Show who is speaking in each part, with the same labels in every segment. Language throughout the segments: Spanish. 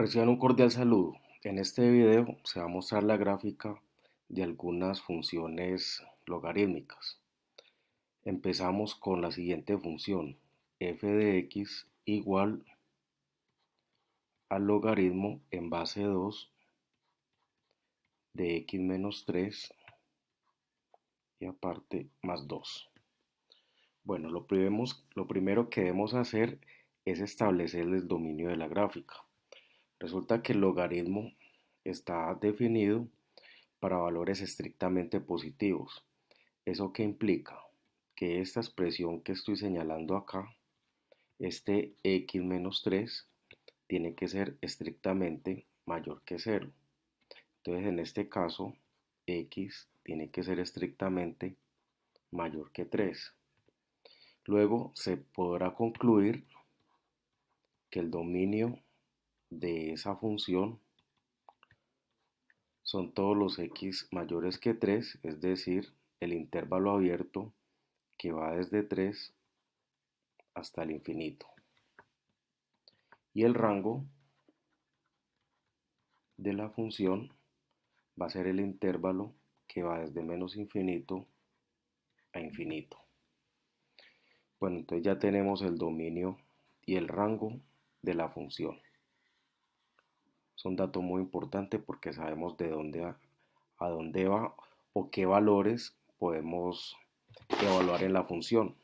Speaker 1: Reciban un cordial saludo. En este video se va a mostrar la gráfica de algunas funciones logarítmicas. Empezamos con la siguiente función, f de x igual al logaritmo en base 2 de x menos 3 y aparte más 2. Bueno, lo primero que debemos hacer es establecer el dominio de la gráfica. Resulta que el logaritmo está definido para valores estrictamente positivos. ¿Eso qué implica? Que esta expresión que estoy señalando acá, este x menos 3, tiene que ser estrictamente mayor que 0. Entonces, en este caso, x tiene que ser estrictamente mayor que 3. Luego se podrá concluir que el dominio de esa función son todos los x mayores que 3, es decir, el intervalo abierto que va desde 3 hasta el infinito. Y el rango de la función va a ser el intervalo que va desde menos infinito a infinito. Bueno, entonces ya tenemos el dominio y el rango de la función. Es un dato muy importante porque sabemos de a dónde va o qué valores podemos evaluar en la función.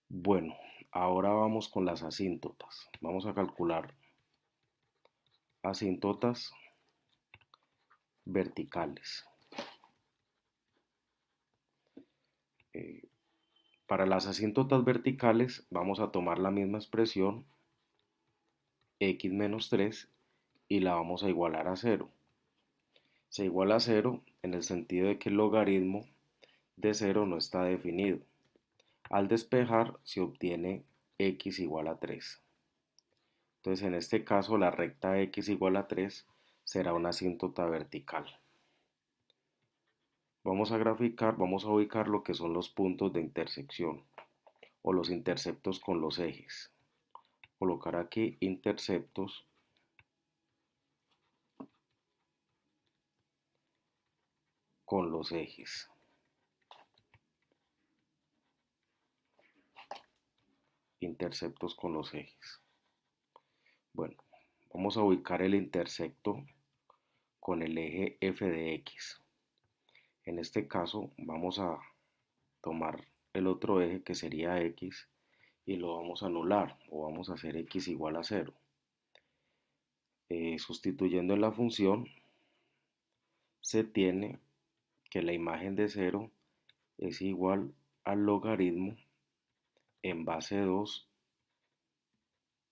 Speaker 1: Bueno, ahora vamos con las asíntotas. Vamos a calcular asíntotas verticales. Eh, para las asíntotas verticales vamos a tomar la misma expresión x menos 3 y la vamos a igualar a 0. Se iguala a 0 en el sentido de que el logaritmo de 0 no está definido. Al despejar se obtiene x igual a 3. Entonces en este caso la recta x igual a 3 será una asíntota vertical. Vamos a ubicar lo que son los puntos de intersección o los interceptos con los ejes. Colocar aquí interceptos con los ejes. Interceptos con los ejes. Bueno, vamos a ubicar el intercepto con el eje f de x. En este caso vamos a tomar el otro eje que sería x y lo vamos a anular o vamos a hacer x igual a 0. Sustituyendo en la función se tiene que la imagen de 0 es igual al logaritmo en base 2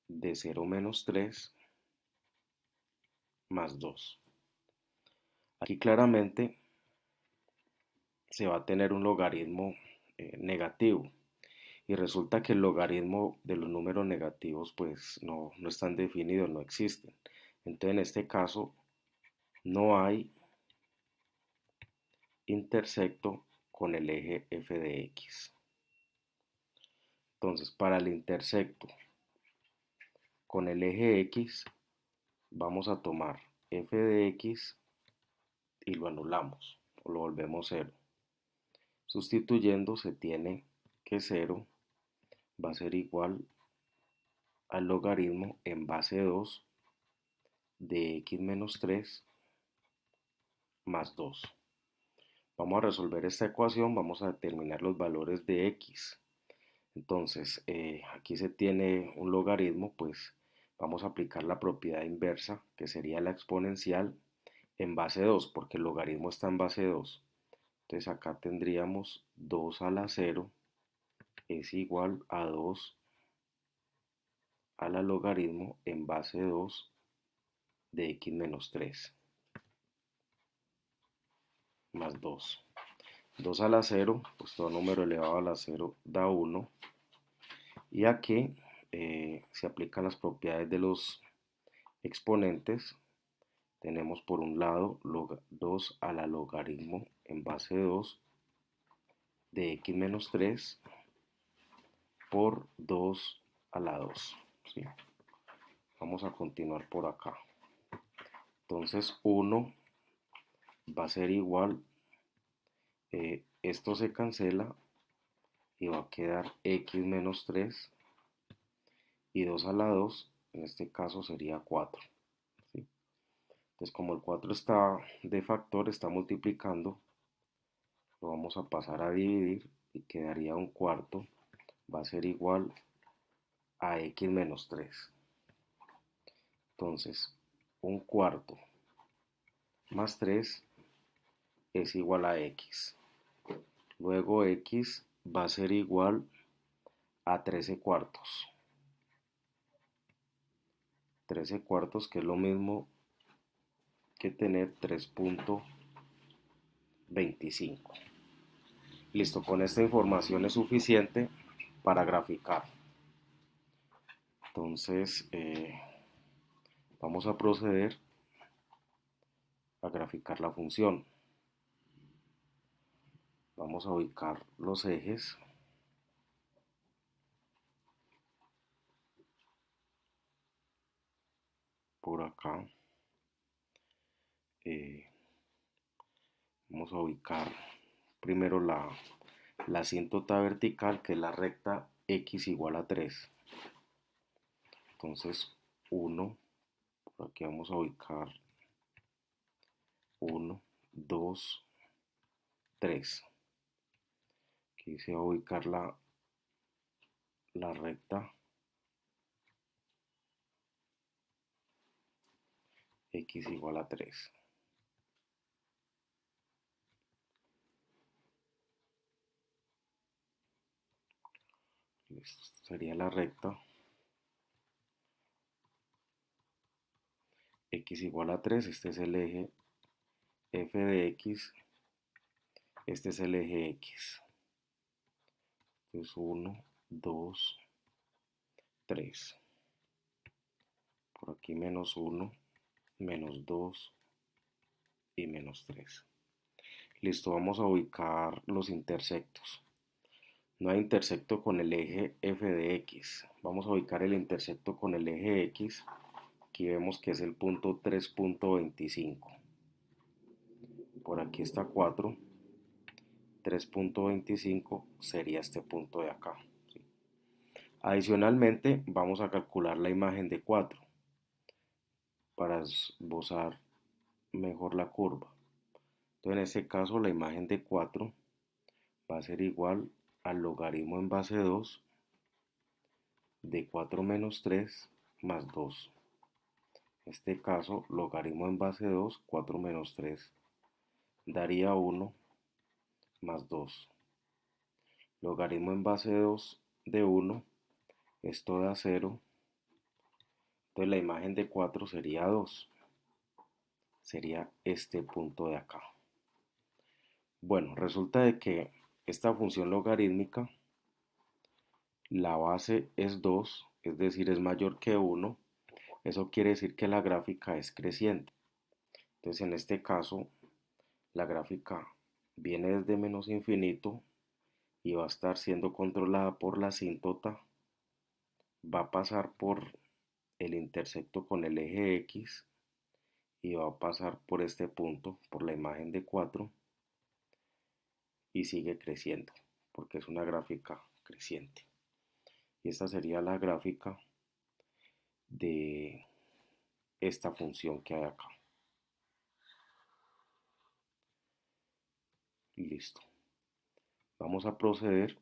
Speaker 1: de 0 menos 3 más 2. Aquí claramente se va a tener un logaritmo negativo y resulta que el logaritmo de los números negativos pues no están definidos, no existen. Entonces en este caso no hay intersecto con el eje f de x. Entonces para el intersecto con el eje x vamos a tomar f de x y lo anulamos o lo volvemos 0. Sustituyendo se tiene que 0 va a ser igual al logaritmo en base 2 de x menos 3 más 2. Vamos a resolver esta ecuación, vamos a determinar los valores de x. Entonces, aquí se tiene un logaritmo, pues vamos a aplicar la propiedad inversa, que sería la exponencial en base 2, porque el logaritmo está en base 2. Entonces acá tendríamos 2 a la 0 es igual a 2 a la logaritmo en base 2 de x menos 3 más 2. 2 a la 0, pues todo número elevado a la 0 da 1. Y aquí se aplican las propiedades de los exponentes. Tenemos por un lado 2 a la logaritmo en base 2 de x menos 3 por 2 a la 2. ¿Sí? Vamos a continuar por acá. Entonces 1 va a ser igual, esto se cancela y va a quedar x menos 3 y 2 a la 2, en este caso sería 4. ¿Sí? Entonces como el 4 está de factor, está multiplicando, lo vamos a pasar a dividir y quedaría un cuarto, va a ser igual a x menos 3. Entonces un cuarto más 3 es igual a x. Luego x va a ser igual a 13 cuartos. 13 cuartos, que es lo mismo que tener 3.25. Listo, con esta información es suficiente para graficar. Entonces, vamos a proceder a graficar la función. Vamos a ubicar los ejes. Por acá. Vamos a ubicar primero la asíntota vertical, que es la recta x igual a 3. Entonces 1, por aquí vamos a ubicar 1, 2, 3. Aquí se va a ubicar la recta x igual a 3. Esta sería la recta x igual a 3. Este es el eje f de x. Este es el eje x. Entonces 1, 2, 3. Por aquí menos 1, menos 2 y menos 3. Listo, vamos a ubicar los intersectos. No hay intersecto con el eje f de x. Vamos a ubicar el intersecto con el eje x. Aquí vemos que es el punto 3.25. Por aquí está 4. 3.25 sería este punto de acá. ¿Sí? Adicionalmente, vamos a calcular la imagen de 4 para esbozar mejor la curva. Entonces, en este caso, la imagen de 4 va a ser igual al logaritmo en base 2 de 4 menos 3 más 2. En este caso, logaritmo en base 2, 4 menos 3, daría 1 más 2. Logaritmo en base 2 de 1, esto da 0. Entonces la imagen de 4 sería 2. Sería este punto de acá. Bueno, resulta de que esta función logarítmica, la base es 2, es decir, es mayor que 1. Eso quiere decir que la gráfica es creciente. Entonces en este caso, la gráfica viene desde menos infinito y va a estar siendo controlada por la asíntota. Va a pasar por el intersecto con el eje x y va a pasar por este punto, por la imagen de 4, y sigue creciendo porque es una gráfica creciente. Y esta sería la gráfica de esta función que hay acá. Listo. Vamos a proceder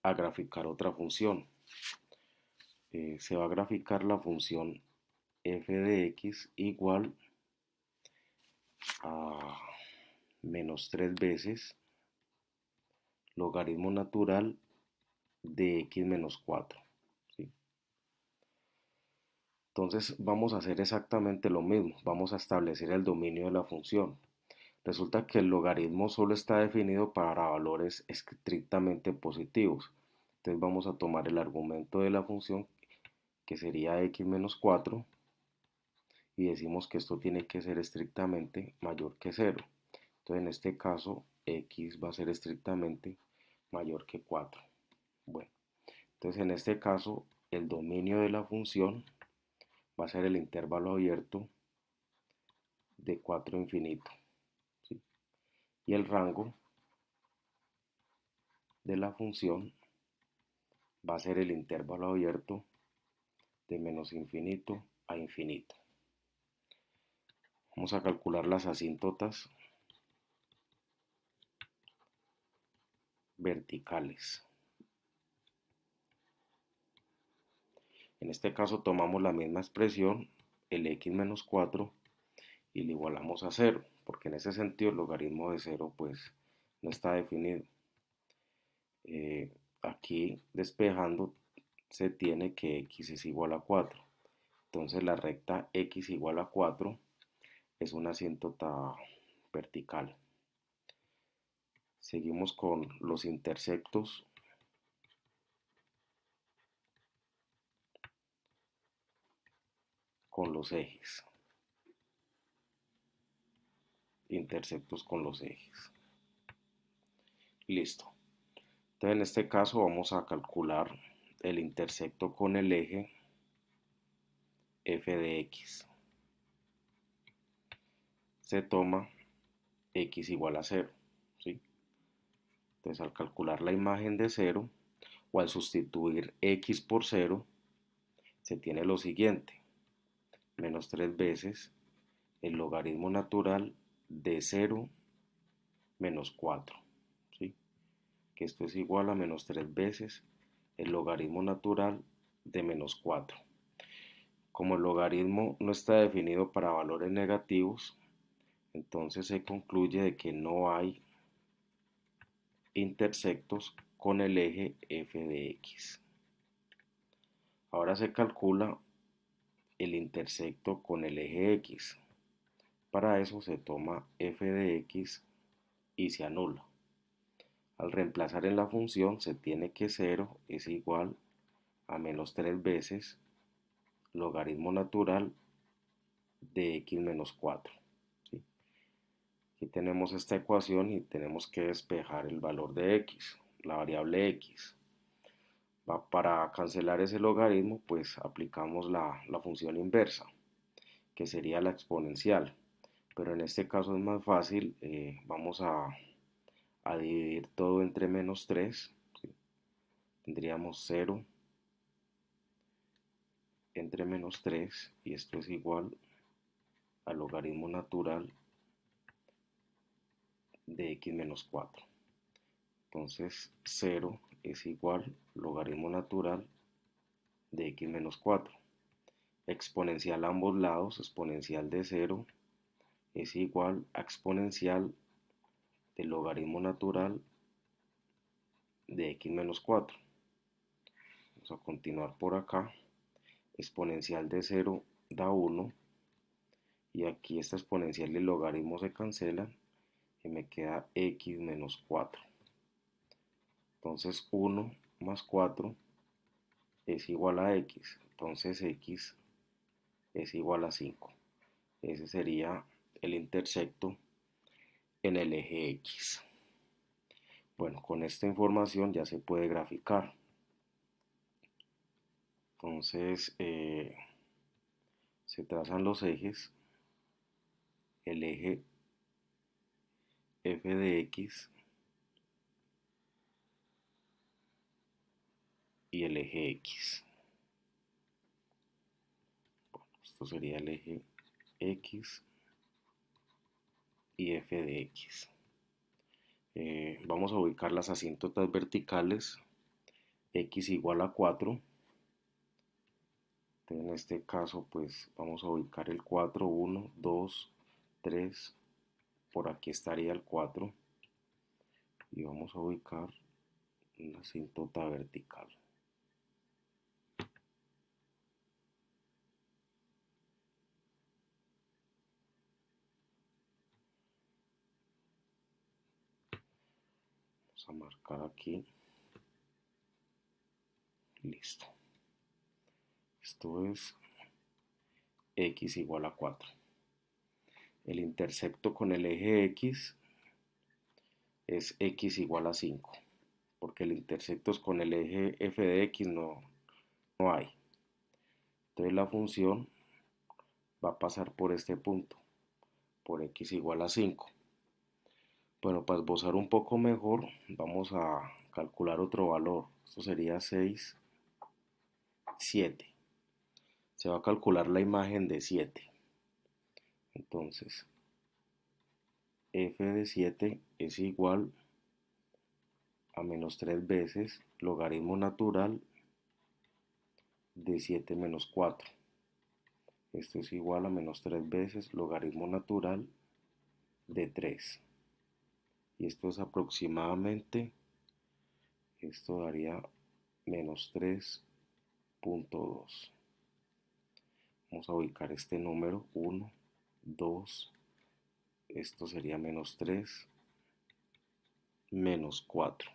Speaker 1: a graficar otra función. Se va a graficar la función f de x igual a menos 3 veces logaritmo natural de x menos 4. ¿Sí? Entonces vamos a hacer exactamente lo mismo. Vamos a establecer el dominio de la función. Resulta que el logaritmo solo está definido para valores estrictamente positivos. Entonces vamos a tomar el argumento de la función, que sería x menos 4, y decimos que esto tiene que ser estrictamente mayor que 0. Entonces en este caso x va a ser estrictamente mayor que 4. Bueno, entonces en este caso el dominio de la función va a ser el intervalo abierto de 4 a infinito, ¿sí? Y el rango de la función va a ser el intervalo abierto de menos infinito a infinito. Vamos a calcular las asíntotas verticales. En este caso tomamos la misma expresión, el x menos 4, y le igualamos a 0, porque en ese sentido el logaritmo de 0 pues no está definido. Aquí despejando se tiene que x es igual a 4. Entonces la recta x igual a 4 es una asíntota vertical. Seguimos con los intersectos. Con los ejes. Intersectos con los ejes. Listo. Entonces en este caso vamos a calcular el intersecto con el eje f de x. Se toma x igual a 0, ¿sí? Entonces al calcular la imagen de 0 o al sustituir x por 0, se tiene lo siguiente: menos 3 veces el logaritmo natural de 0 menos 4, ¿sí? Que esto es igual a menos 3 veces el logaritmo natural de menos 4. Como el logaritmo no está definido para valores negativos, entonces se concluye de que no hay intersectos con el eje f de x. Ahora se calcula el intersecto con el eje x. Para eso se toma f de x y se anula. Al reemplazar en la función se tiene que 0 es igual a menos 3 veces logaritmo natural de x menos 4. ¿Sí? Aquí tenemos esta ecuación y tenemos que despejar el valor de x, la variable x. Para cancelar ese logaritmo, pues aplicamos la función inversa, que sería la exponencial. Pero en este caso es más fácil, vamos a dividir todo entre menos 3. ¿Sí? Tendríamos 0 entre menos 3 y esto es igual al logaritmo natural de x menos 4. Entonces 0 es igual logaritmo natural de x menos 4. Exponencial a ambos lados, exponencial de 0 es igual a exponencial del logaritmo natural de x menos 4. Vamos a continuar por acá. Exponencial de 0 da 1 y aquí esta exponencial y el logaritmo se cancelan y me queda x menos 4. Entonces 1 más 4 es igual a x, entonces x es igual a 5. Ese sería el intersecto en el eje x. Bueno, con esta información ya se puede graficar. Entonces se trazan los ejes, el eje f de x y el eje x. Bueno, esto sería el eje x y f de x. Vamos a ubicar las asíntotas verticales, x igual a 4. En este caso pues vamos a ubicar el 4, 1, 2, 3, por aquí estaría el 4 y vamos a ubicar una asíntota vertical. Vamos a marcar aquí. Listo. Esto es x igual a 4. El intersecto con el eje x es x igual a 5, porque el intersecto es con el eje f de x, no no hay. Entonces la función va a pasar por este punto, por x igual a 5. Bueno, para esbozar un poco mejor, vamos a calcular otro valor. Esto sería 6, 7. Se va a calcular la imagen de 7. Entonces, f de 7 es igual a menos 3 veces logaritmo natural de 7 menos 4. Esto es igual a menos 3 veces logaritmo natural de 3. Y esto es aproximadamente, esto daría menos 3,2. Vamos a ubicar este número, 1, 2, esto sería menos 3, menos 4.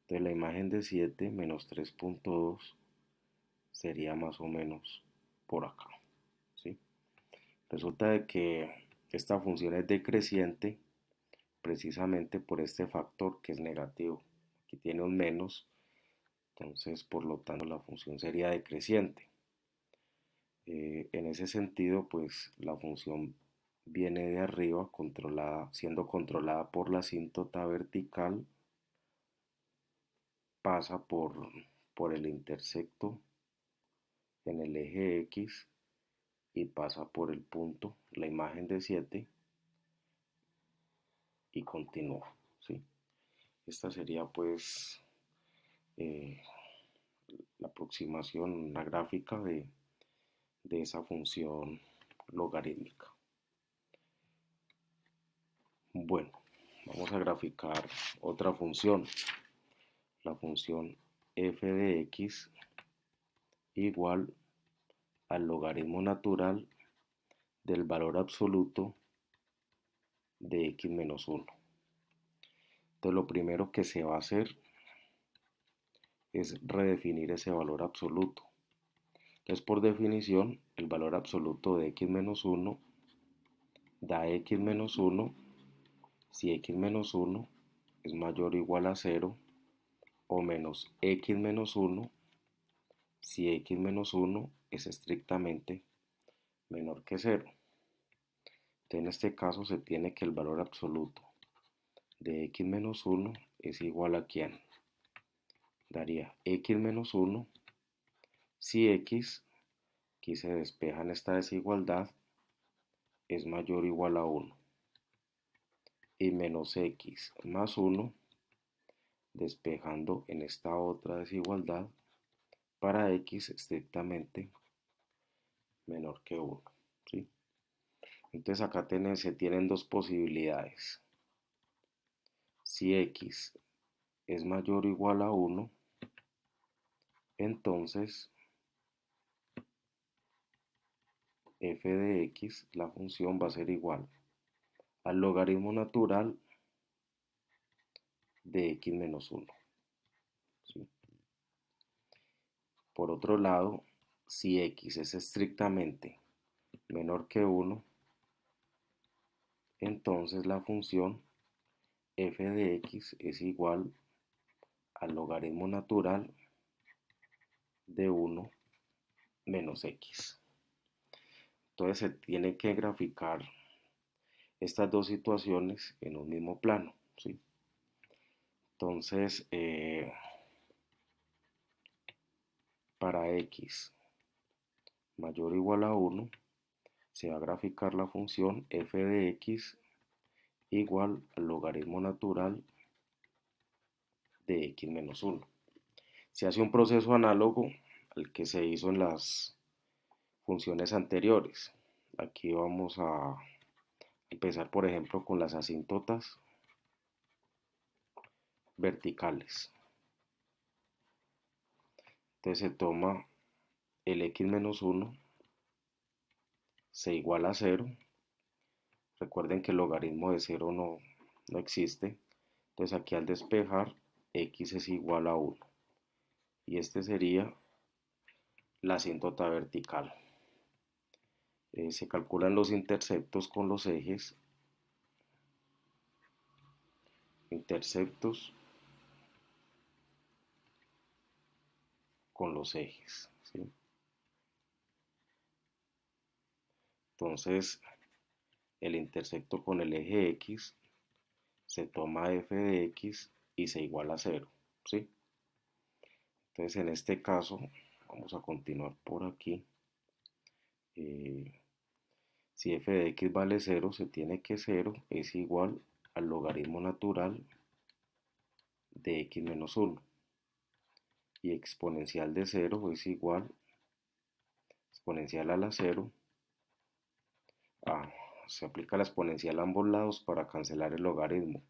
Speaker 1: Entonces la imagen de 7 menos 3,2 sería más o menos por acá, ¿sí? Resulta de que esta función es decreciente precisamente por este factor que es negativo. Aquí tiene un menos, entonces por lo tanto la función sería decreciente. En ese sentido, pues la función viene de arriba, siendo controlada por la asíntota vertical, pasa por el intersecto en el eje X y pasa por el punto, la imagen de 7 y continúa, ¿sí? Esta sería pues eh, la aproximación, una gráfica de esa función logarítmica. Bueno, vamos a graficar otra función, la función f de x igual al logaritmo natural del valor absoluto de x menos 1. Entonces lo primero que se va a hacer es redefinir ese valor absoluto. Entonces por definición el valor absoluto de x menos 1 da x menos 1 si x menos 1 es mayor o igual a 0 o menos x menos 1 si x menos 1 es estrictamente menor que 0. Entonces en este caso se tiene que el valor absoluto de x menos 1 es igual a ¿quién? Daría x menos 1 si x, aquí se despeja en esta desigualdad, es mayor o igual a 1. Y menos x más 1, despejando en esta otra desigualdad, para x estrictamente menor que 1. ¿Sí? Entonces acá se tienen dos posibilidades. Si x es mayor o igual a 1, entonces f de x, la función va a ser igual al logaritmo natural de x menos 1. ¿Sí? Por otro lado, si x es estrictamente menor que 1, entonces la función f de x es igual al logaritmo natural de 1 menos x. Entonces se tiene que graficar estas dos situaciones en un mismo plano, ¿sí? Entonces, para x mayor o igual a 1, se va a graficar la función f de x igual al logaritmo natural de x menos 1. Se hace un proceso análogo al que se hizo en las funciones anteriores. Aquí vamos a empezar, por ejemplo, con las asíntotas verticales. Entonces se toma el x menos 1, se iguala a 0. Recuerden que el logaritmo de 0 no existe. Entonces aquí al despejar, x es igual a 1. Y este sería la asíntota vertical. Se calculan los interceptos con los ejes. Interceptos con los ejes, ¿sí? Entonces, el intersecto con el eje X se toma f de X y se iguala a 0, ¿sí? Entonces, en este caso, vamos a continuar por aquí. Si f de X vale 0, se tiene que 0 es igual al logaritmo natural de X menos 1. Y exponencial de 0 es igual exponencial a la 0. Se aplica la exponencial a ambos lados para cancelar el logaritmo.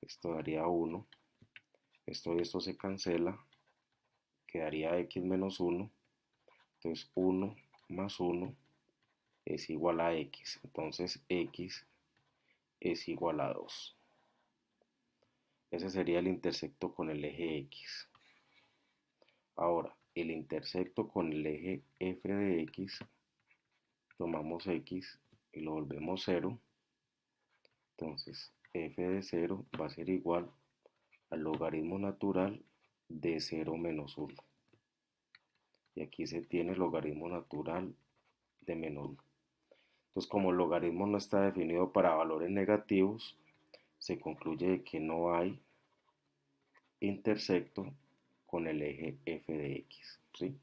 Speaker 1: Esto daría 1. Esto y esto se cancela. Quedaría X menos 1. Entonces 1 más 1 es igual a X. Entonces X es igual a 2. Ese sería el intersecto con el eje X. Ahora, el intersecto con el eje f de X, tomamos X y lo volvemos 0. Entonces, f de 0 va a ser igual al logaritmo natural de 0 menos 1. Y aquí se tiene el logaritmo natural de menos 1. Entonces, como el logaritmo no está definido para valores negativos, se concluye de que no hay intersecto con el eje f de X, ¿sí?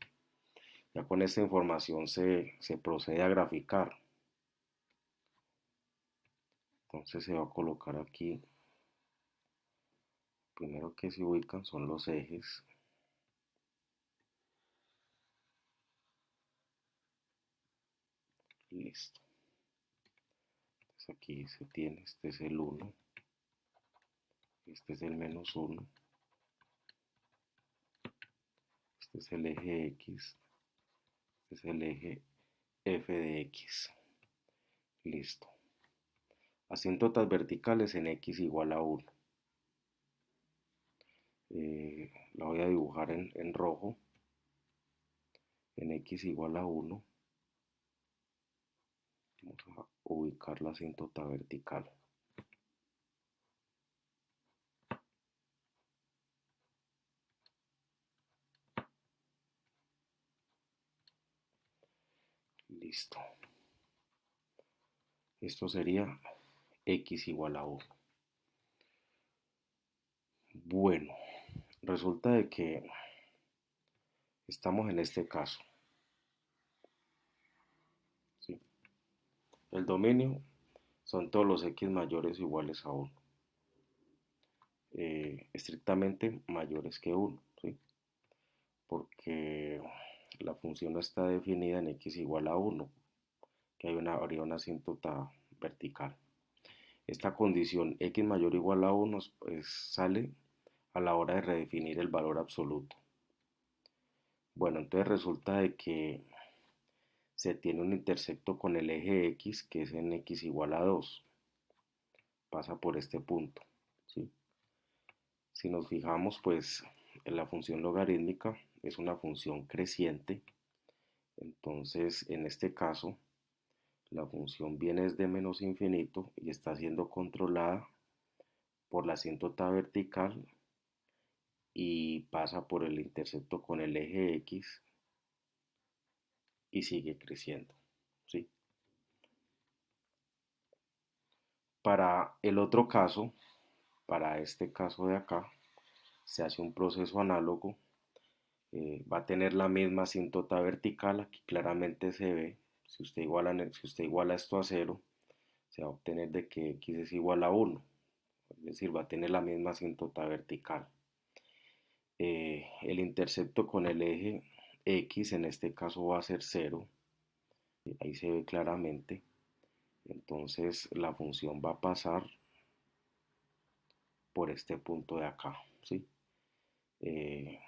Speaker 1: Ya con esta información se procede a graficar. Entonces se va a colocar aquí, primero que se ubican son los ejes. Listo. Entonces aquí se tiene, este es el 1, este es el menos 1, este es el eje X, este es el eje f de X. Listo. Asíntotas verticales en X igual a 1. La voy a dibujar en rojo. En X igual a 1. Vamos a ubicar la asíntota vertical. Listo. Esto sería X igual a 1. Bueno, resulta de que estamos en este caso, ¿sí? El dominio son todos los X mayores o iguales a 1. Estrictamente mayores que 1, ¿sí? Porque la función no está definida en X igual a 1, que habría una asíntota vertical. Esta condición X mayor o igual a 1 sale a la hora de redefinir el valor absoluto. Bueno, entonces resulta de que se tiene un intersecto con el eje X, que es en X igual a 2. Pasa por este punto, ¿sí? Si nos fijamos, pues la función logarítmica es una función creciente. Entonces, en este caso, la función viene desde menos infinito y está siendo controlada por la asíntota vertical y pasa por el intersecto con el eje X y sigue creciendo, ¿sí? Para el otro caso, para este caso de acá, se hace un proceso análogo. Va a tener la misma asíntota vertical, aquí claramente se ve. Si usted iguala esto a 0, se va a obtener de que X es igual a 1, es decir, va a tener la misma asíntota vertical. El intercepto con el eje X en este caso va a ser 0, ahí se ve claramente. Entonces la función va a pasar por este punto de acá, ¿sí? Eh,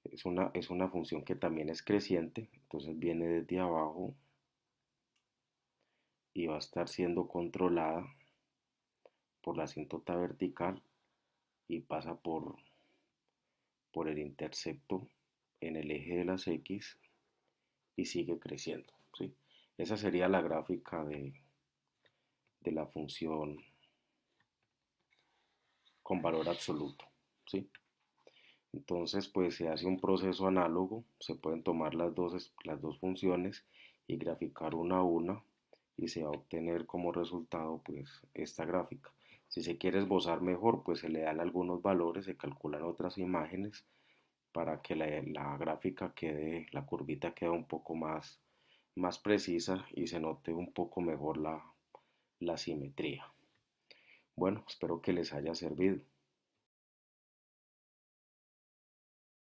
Speaker 1: es una función que también es creciente, entonces viene desde abajo y va a estar siendo controlada por la asíntota vertical y pasa por el intercepto en el eje de las X y sigue creciendo, ¿sí? Esa sería la gráfica de la función con valor absoluto. ¿sí? Entonces, pues se hace un proceso análogo, se pueden tomar las dos funciones y graficar una a una y se va a obtener como resultado pues esta gráfica. Si se quiere esbozar mejor, pues se le dan algunos valores, se calculan otras imágenes para que la gráfica quede, la curvita quede un poco más precisa y se note un poco mejor la simetría. Bueno, espero que les haya servido.